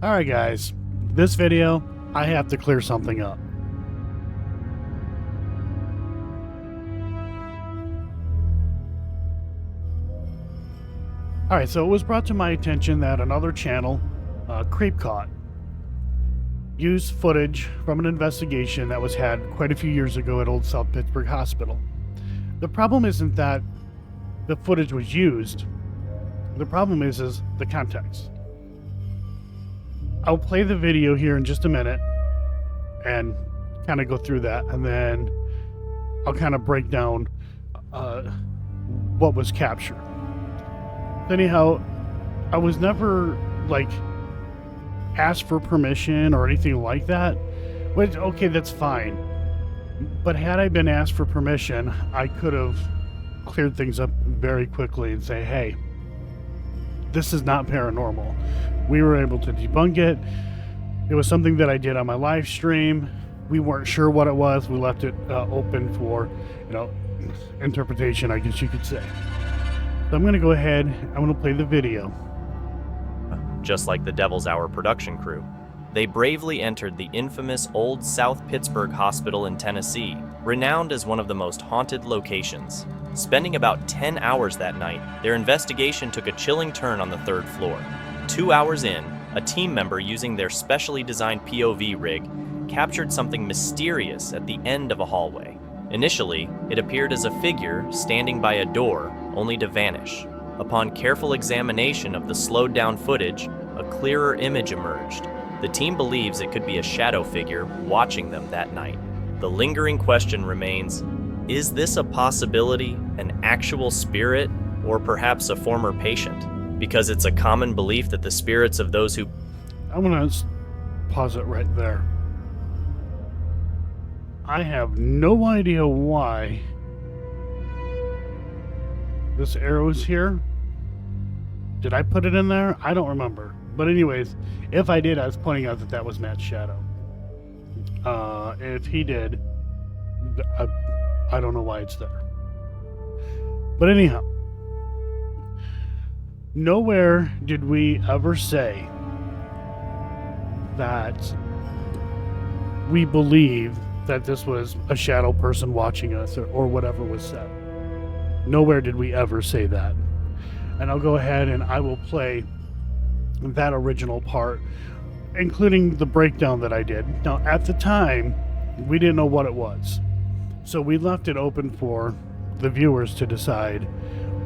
Alright guys, this video, I have to clear something up. Alright, so it was brought to my attention that another channel, Creep Caught, used footage from an investigation that was had quite a few years ago at Old South Pittsburgh Hospital. The problem isn't that the footage was used, the problem is the context. I'll play the video here in just a minute and kind of go through that, and then I'll kind of break down what was captured. Anyhow, I was never like asked for permission or anything like that. Which, okay, that's fine. But had I been asked for permission, I could have cleared things up very quickly and say, hey, this is not paranormal. We were able to debunk it. It was something that I did on my live stream. We weren't sure what it was. We left it open for, interpretation, I guess you could say. So I'm going to go ahead. I'm going to play the video. Just like the Devil's Hour production crew, they bravely entered the infamous Old South Pittsburgh Hospital in Tennessee, renowned as one of the most haunted locations. Spending about 10 hours that night, their investigation took a chilling turn on the third floor. 2 hours in, a team member using their specially designed POV rig captured something mysterious at the end of a hallway. Initially, it appeared as a figure standing by a door, only to vanish. Upon careful examination of the slowed-down footage, a clearer image emerged. The team believes it could be a shadow figure watching them that night. The lingering question remains, is this a possibility, an actual spirit, or perhaps a former patient? Because it's a common belief that the spirits of those who... I'm going to pause it right there. I have no idea why this arrow is here. Did I put it in there? I don't remember. But anyways, if I did, I was pointing out that that was Matt's shadow. If he did, I don't know why it's there. But anyhow, nowhere did we ever say that we believe that this was a shadow person watching us or whatever was said. Nowhere did we ever say that. And I'll go ahead and I will play that original part, including the breakdown that I did. Now, at the time, we didn't know what it was. So we left it open for the viewers to decide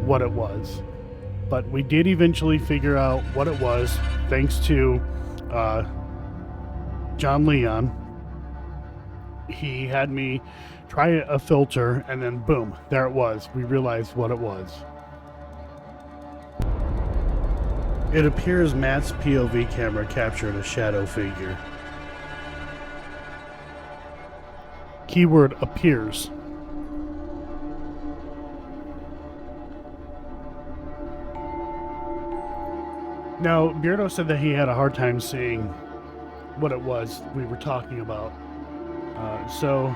what it was. But we did eventually figure out what it was, thanks to John Leon. He had me try a filter, and then boom, there it was. We realized what it was. It appears Matt's POV camera captured a shadow figure. Keyword appears. Now, Beardo said that he had a hard time seeing what it was we were talking about. So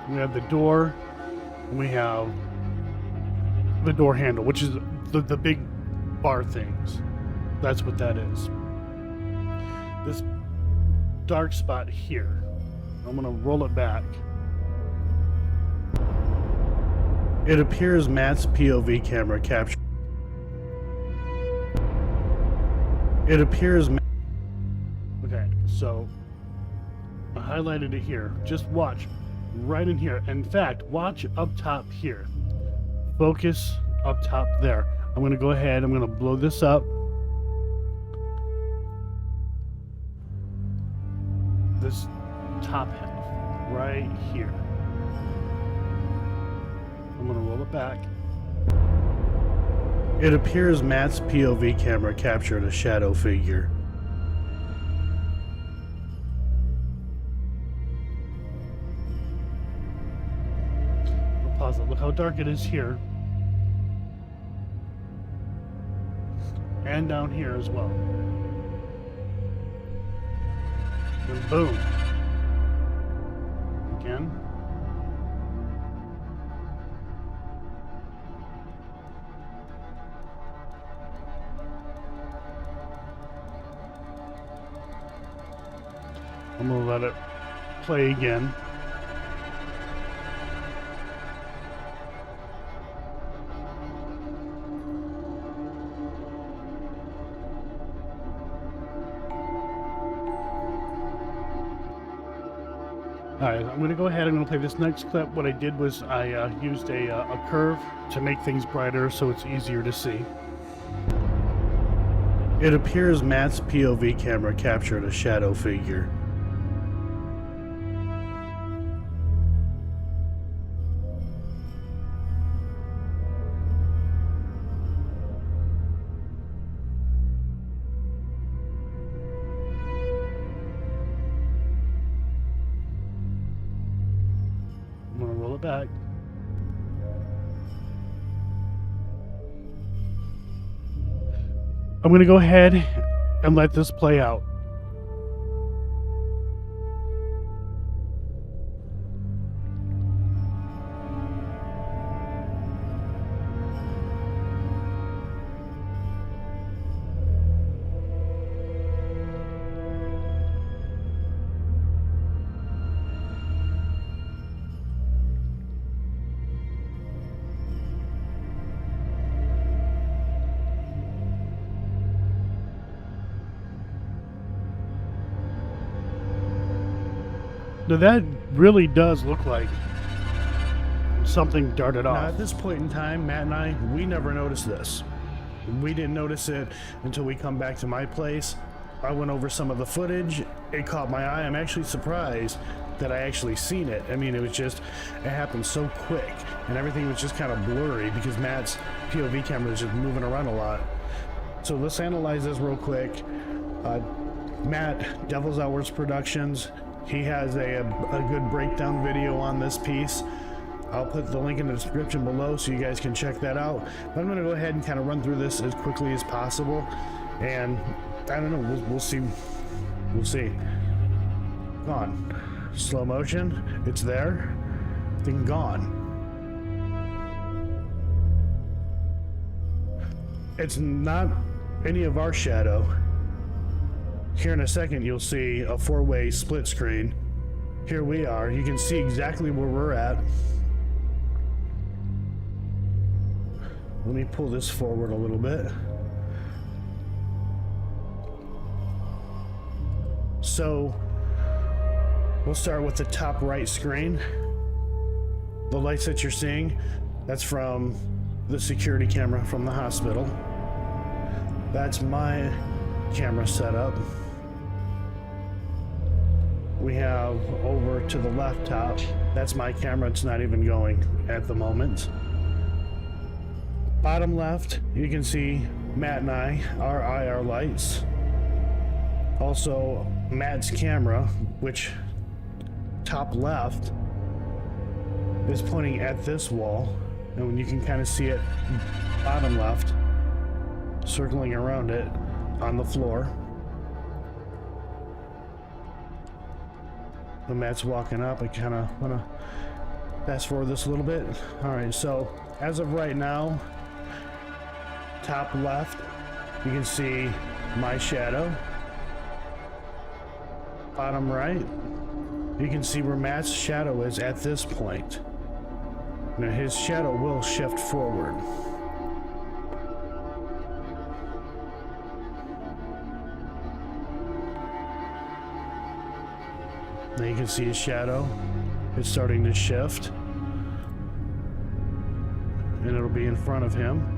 we have the door, and we have the door handle, which is the big bar things. That's what that is. This dark spot here, I'm going to roll it back. It appears Matt's POV camera captured. It appears. Okay, so I highlighted it here. Just watch right in here. In fact, watch up top here. Focus up top there. I'm going to go ahead. I'm going to blow this up. This top half right here. I'm going to roll it back. It appears Matt's POV camera captured a shadow figure. I'll pause it. Look how dark it is here. And down here as well. And boom. Again. I'm gonna let it play again. Alright, I'm gonna go ahead. I'm gonna play this next clip. What I did was I used a curve to make things brighter so it's easier to see. It appears Matt's POV camera captured a shadow figure. I'm gonna roll it back. I'm gonna go ahead and let this play out. Now that really does look like something darted off. Now at this point in time, Matt and I, we never noticed this. We didn't notice it until we come back to my place. I went over some of the footage. It caught my eye. I'm actually surprised that I actually seen it. I mean, it happened so quick and everything was just kind of blurry because Matt's POV camera is just moving around a lot. So let's analyze this real quick. Matt, Devil's Hours Productions, he has a good breakdown video on this piece. I'll put the link in the description below so you guys can check that out. But I'm going to go ahead and kind of run through this as quickly as possible. And I don't know, we'll see. We'll see. Gone. Slow motion. It's there. Thing gone. It's not any of our shadow. Here in a second you'll see a 4-way split screen. Here we are. You can see exactly where we're at. Let me pull this forward a little bit. So we'll start with the top right screen. The lights that you're seeing, that's from the security camera from the hospital. That's my camera setup. We have over to the left top, that's my camera. It's not even going at the moment. Bottom left, you can see Matt and I, our IR lights. Also, Matt's camera, which top left is pointing at this wall. And you can kind of see it bottom left, circling around it on the floor. When Matt's walking up, I kind of want to fast forward this a little bit. All right, so as of right now, top left, you can see my shadow. Bottom right, you can see where Matt's shadow is at this point. Now his shadow will shift forward. Now you can see his shadow. It's starting to shift. And it'll be in front of him.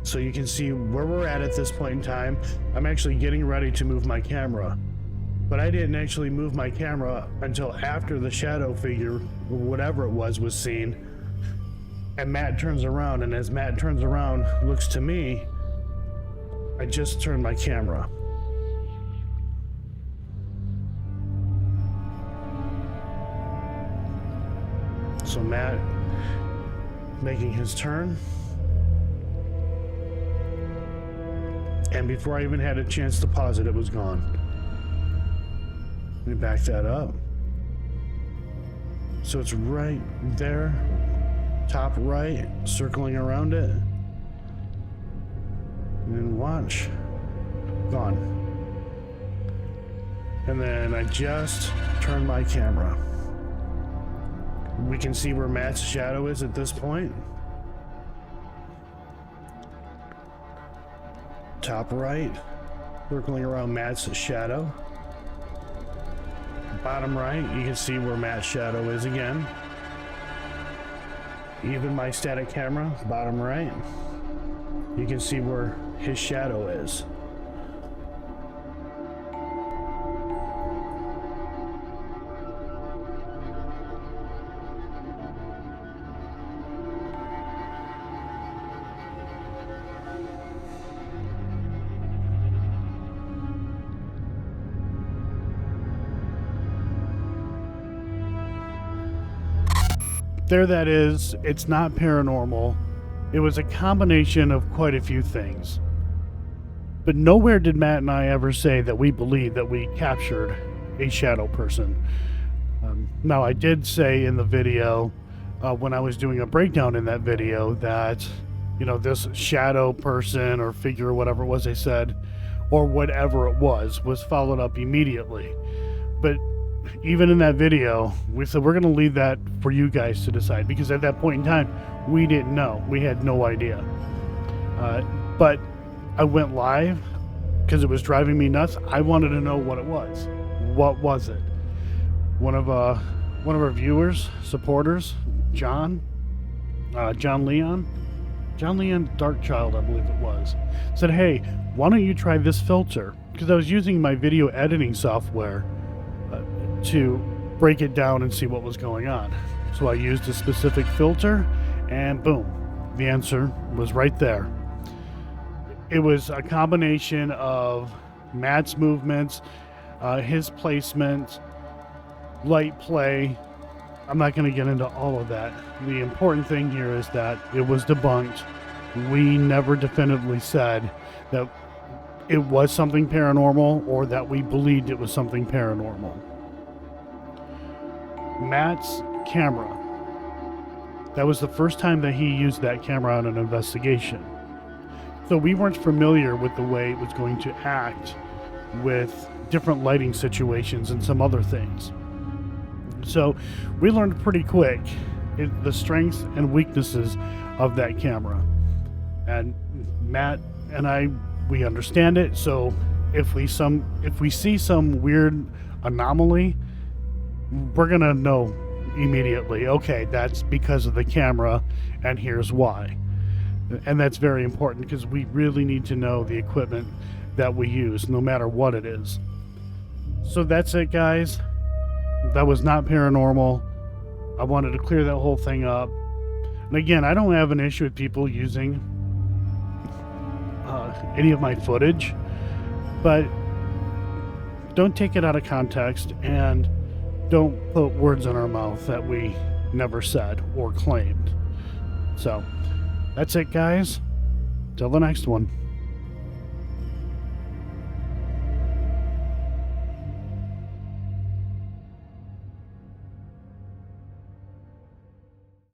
So you can see where we're at this point in time. I'm actually getting ready to move my camera. But I didn't actually move my camera until after the shadow figure, or whatever it was seen. And Matt turns around, and as Matt turns around, looks to me, I just turned my camera. So Matt making his turn. And before I even had a chance to pause it, it was gone. Let me back that up. So it's right there, top right, circling around it. And then watch. Gone. And then I just turned my camera. We can see where Matt's shadow is at this point. Top right, circling around Matt's shadow. Bottom right, you can see where Matt's shadow is again. Even my static camera, bottom right, you can see where his shadow is. There that is. It's not paranormal. It was a combination of quite a few things. But nowhere did Matt and I ever say that we believe that we captured a shadow person. Now, I did say in the video, when I was doing a breakdown in that video, that, you know, this shadow person or figure or whatever it was they said, or whatever it was followed up immediately. But even in that video, we said we're going to leave that for you guys to decide, because at that point in time, we didn't know. We had no idea. But I went live because it was driving me nuts. I wanted to know what it was. What was it? One of our viewers, supporters, John Leon Darkchild, I believe it was, said, "Hey, why don't you try this filter?" Because I was using my video editing software to break it down and see what was going on. So I used a specific filter, and boom, the answer was right there. It was a combination of Matt's movements, his placement, light play. I'm not going to get into all of that. The important thing here is that it was debunked. We never definitively said that it was something paranormal or that we believed it was something paranormal. Matt's camera, that was the first time that he used that camera on an investigation. So we weren't familiar with the way it was going to act with different lighting situations and some other things. So we learned pretty quick the strengths and weaknesses of that camera. And Matt and I, we understand it. So if we see some weird anomaly, we're gonna know immediately, okay, that's because of the camera, and here's why. And that's very important, because we really need to know the equipment that we use, no matter what it is. So that's it, guys. That was not paranormal. I wanted to clear that whole thing up. And again, I don't have an issue with people using any of my footage, but don't take it out of context, and don't put words in our mouth that we never said or claimed. So that's it, guys. Till the next one.